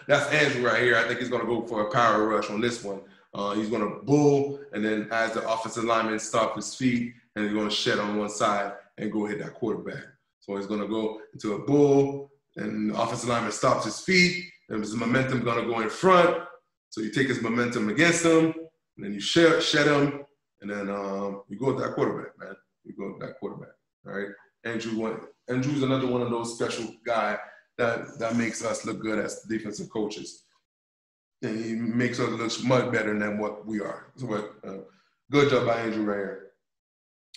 A: That's Andrew right here. I think he's going to go for a power rush on this one. He's going to bull, and then as the offensive lineman stops his feet, and he's going to shed on one side and go hit that quarterback. So he's going to go into a bull, and the offensive lineman stops his feet, and his momentum going to go in front. So you take his momentum against him, and then you shed him, and then you go with that quarterback, man. You go with that quarterback, all right? Andrew's another one of those special guys that makes us look good as defensive coaches. And he makes us look much better than what we are. So, good job by Andrew right here.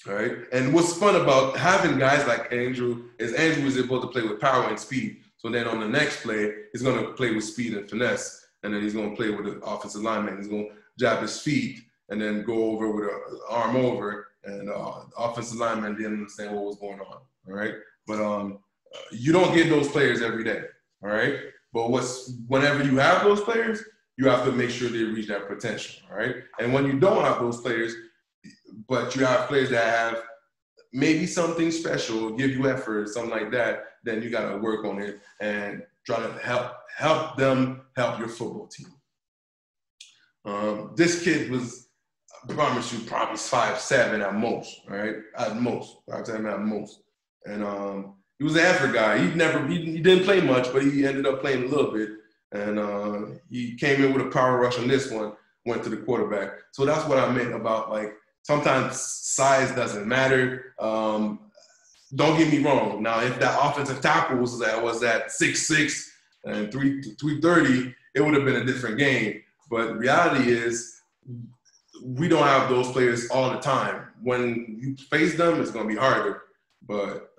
A: All right. And what's fun about having guys like Andrew is able to play with power and speed. So then on the next play, he's going to play with speed and finesse. And then he's going to play with the offensive lineman. He's going to jab his feet and then go over with an arm over. And the offensive lineman didn't understand what was going on. All right. But you don't get those players every day. All right. But whenever you have those players, you have to make sure they reach that potential, all right? And when you don't have those players, but you have players that have maybe something special, give you effort, something like that, then you got to work on it and try to help them help your football team. This kid was, I promise you, probably 5'7" at most, all right? At most, 5'7" at most. And he was an effort guy. He didn't play much, but he ended up playing a little bit. And he came in with a power rush on this one, went to the quarterback. So that's what I meant about, like, sometimes size doesn't matter. Don't get me wrong. Now, if that offensive tackle was at 6'6" and 330, it would have been a different game. But reality is we don't have those players all the time. When you face them, it's going to be harder. But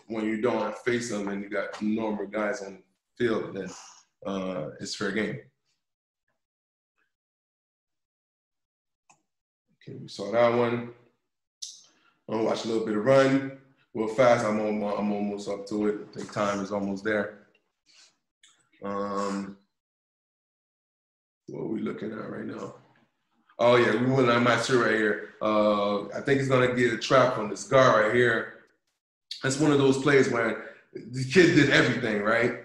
A: when you don't face them and you got normal guys on the field, then it's fair game. Okay, we saw that one. I'm gonna watch a little bit of run. Real fast, I'm almost up to it. I think time is almost there. What are we looking at right now? Oh yeah, we went on Mathieu right here. I think he's gonna get a trap on this guard right here. That's one of those plays where the kid did everything, right?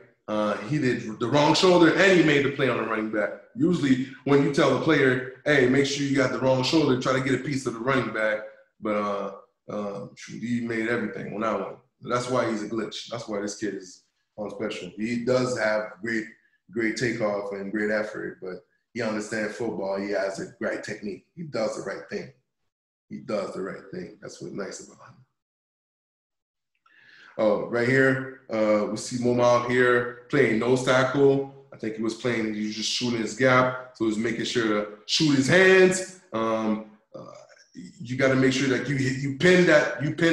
A: He did the wrong shoulder and he made the play on the running back. Usually when you tell the player, hey, make sure you got the wrong shoulder, try to get a piece of the running back. But he made everything on that one. That's why he's a glitch. That's why this kid is on special. He does have great takeoff and great effort, but he understands football. He has a great technique. He does the right thing. He does the right thing. That's what's nice about him. Oh, right here, we see Momal here playing nose tackle. I think he was just shooting his gap. So he was making sure to shoot his hands. You got to make sure that you pin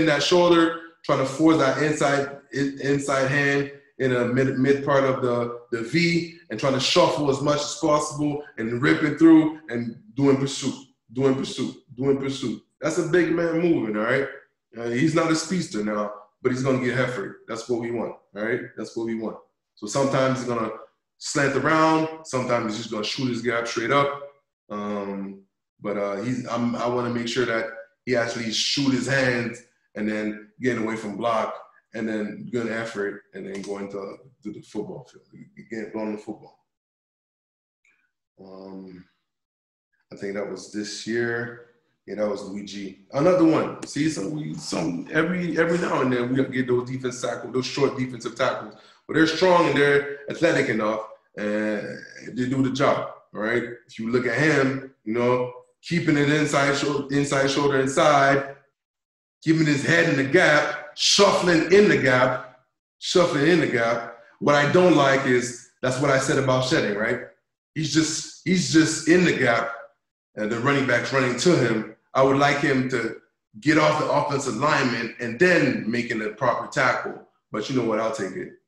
A: that shoulder, trying to force that inside hand in a mid part of the V, and trying to shuffle as much as possible and ripping through and doing pursuit. That's a big man moving, all right? He's not a speedster now, but he's going to get effort. That's what we want, all right? That's what we want. So sometimes he's going to slant around. Sometimes he's just going to shoot his gap straight up. But I want to make sure that he actually shoot his hands and then getting away from block and then good effort and then going to the football field, going to football. I think that was this year. Yeah, that was Luigi. Another one. See, every now and then we get those defense tackles, those short defensive tackles, but they're strong and they're athletic enough and they do the job. All right. If you look at him, keeping it inside shoulder inside, keeping his head in the gap, shuffling in the gap. What I don't like is that's what I said about shedding, right? He's just in the gap and the running back's running to him. I would like him to get off the offensive lineman and then making the proper tackle. But you know what? I'll take it.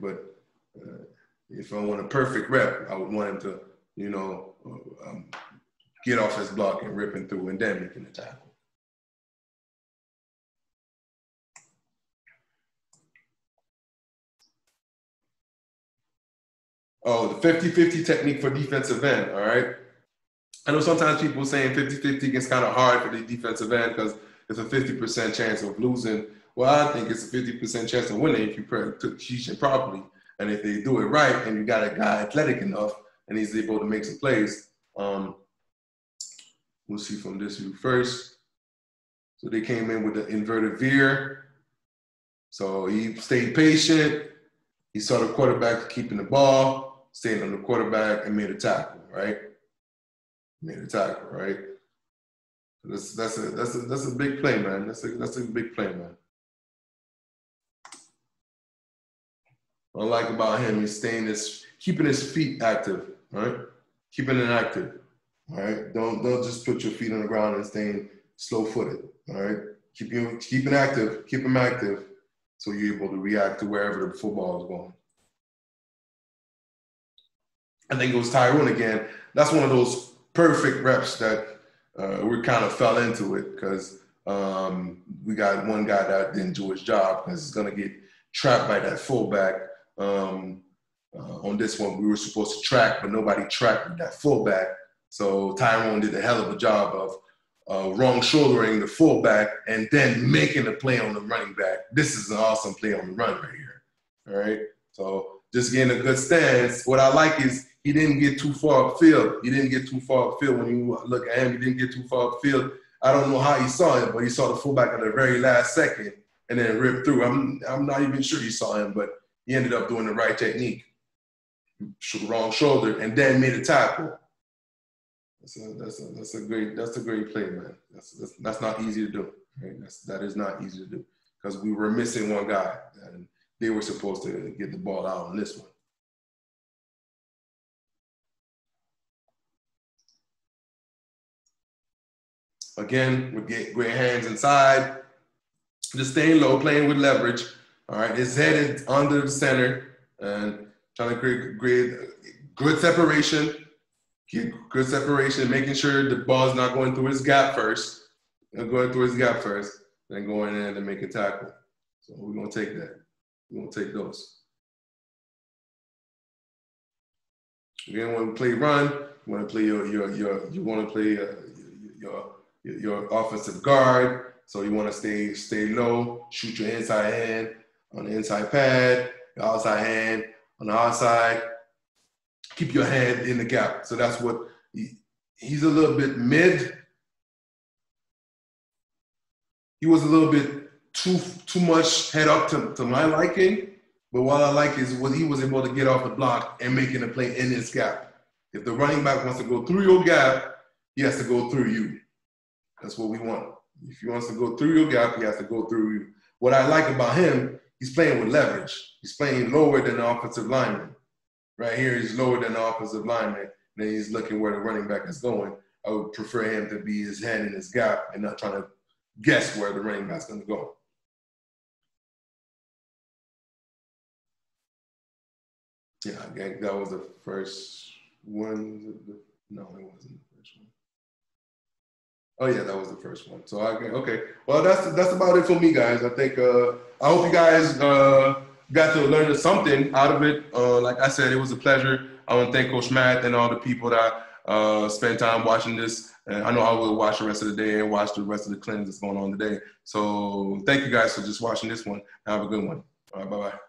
A: But if I want a perfect rep, I would want him to, get off his block and ripping through and then making the tackle. Oh, the 50-50 technique for defensive end, all right? I know sometimes people saying 50-50 gets kind of hard for the defensive end because it's a 50% chance of losing. Well, I think it's a 50% chance of winning if you teach it properly. And if they do it right, and you got a guy athletic enough, and he's able to make some plays, we'll see from this view first. So they came in with the inverted veer. So he stayed patient. He saw the quarterback keeping the ball, staying on the quarterback, and made a tackle, right? Made a tackle, right? That's a big play, man. That's a big play, man. What I like about him is keeping his feet active, right? Keeping it active, all right? Don't just put your feet on the ground and staying slow-footed, all right? Keep him active, so you're able to react to wherever the football is going. And then goes Tyrone again. That's one of those perfect reps that we kind of fell into it because we got one guy that didn't do his job because he's going to get trapped by that fullback. On this one, we were supposed to track, but nobody tracked with that fullback. So Tyrone did a hell of a job of wrong shouldering the fullback and then making a play on the running back. This is an awesome play on the run right here. All right. So just getting a good stance. What I like is he didn't get too far upfield. He didn't get too far upfield. When you look at him, he didn't get too far upfield. I don't know how he saw it, but he saw the fullback at the very last second and then ripped through. I'm not even sure he saw him, but he ended up doing the right technique. Wrong shoulder and then made a tackle. That's a great play, man. That's not easy to do. Right? That is not easy to do because we were missing one guy and they were supposed to get the ball out on this one. Again, with great hands inside, just staying low, playing with leverage. All right, his head is under the center and trying to create good separation. Keep good separation, making sure the ball's not going through his gap first. Then going in and make a tackle. So we're gonna take that. We're gonna take those. Again, when we play run, you want to play your offensive guard. So you want to stay low, shoot your inside hand on the inside pad, your outside hand on the outside. Keep your hand in the gap. So that's what he's a little bit mid. He was a little bit too much head up to my liking. But what I like is what he was able to get off the block and making a play in his gap. If the running back wants to go through your gap, he has to go through you. That's what we want. If he wants to go through your gap, he has to go through you. What I like about him, he's playing with leverage. He's playing lower than the offensive lineman. Right here, he's lower than the offensive lineman. Then he's looking where the running back is going. I would prefer him to be his hand in his gap and not trying to guess where the running back's going to go. Yeah, I think that was the first one. No, it wasn't the first one. Oh yeah, that was the first one. So okay. Well, that's about it for me, guys. I think I hope you guys got to learn something out of it. Like I said, it was a pleasure. I want to thank Coach Matt and all the people that spent time watching this. And I know I will watch the rest of the day and watch the rest of the clinics that's going on today. So thank you guys for just watching this one. Have a good one. All right, bye-bye.